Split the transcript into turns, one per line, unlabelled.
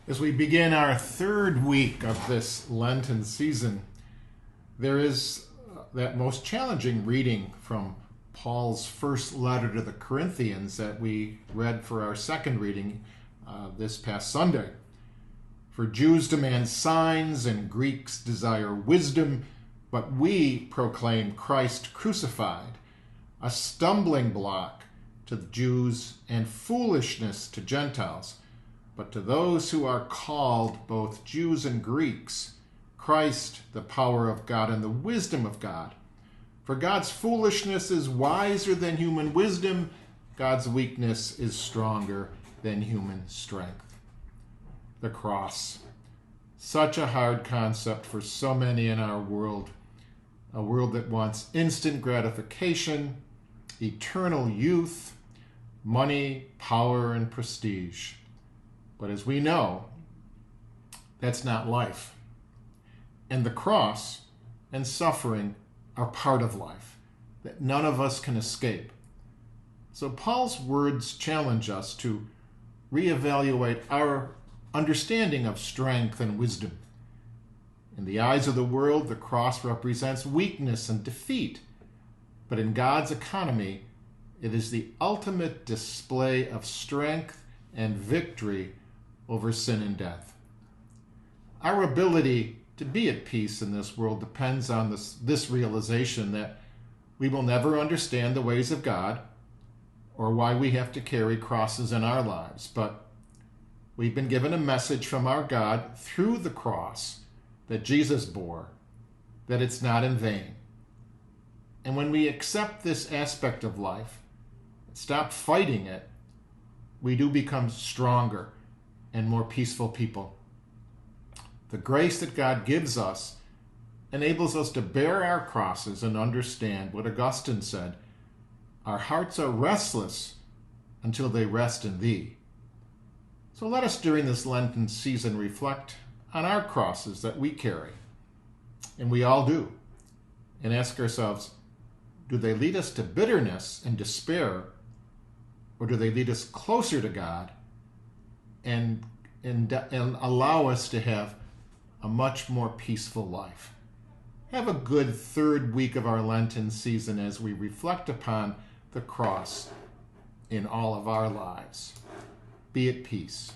As we begin our third week of this Lenten season, there is that most challenging reading from Paul's first letter to the Corinthians that we read for our second reading this past Sunday. For Jews demand signs and Greeks desire wisdom, but we proclaim Christ crucified, a stumbling block to the Jews and foolishness to Gentiles. But to those who are called, both Jews and Greeks, Christ, the power of God and the wisdom of God. For God's foolishness is wiser than human wisdom. God's weakness is stronger than human strength. The cross. Such a hard concept for so many in our world. A world that wants instant gratification, eternal youth, money, power, and prestige. But as we know, that's not life. And the cross and suffering are part of life that none of us can escape. So Paul's words challenge us to reevaluate our understanding of strength and wisdom. In the eyes of the world, the cross represents weakness and defeat. But in God's economy, it is the ultimate display of strength and victory over sin and death. Our ability to be at peace in this world depends on this realization that we will never understand the ways of God or why we have to carry crosses in our lives. But we've been given a message from our God through the cross that Jesus bore, that it's not in vain. And when we accept this aspect of life, stop fighting it, we do become stronger and more peaceful people. The grace that God gives us enables us to bear our crosses and understand what Augustine said, our hearts are restless until they rest in thee. So let us during this Lenten season reflect on our crosses that we carry, and we all do, and ask ourselves, do they lead us to bitterness and despair, or do they lead us closer to God and allow us to have a much more peaceful life? Have a good third week of our Lenten season as we reflect upon the cross in all of our lives. Be at peace.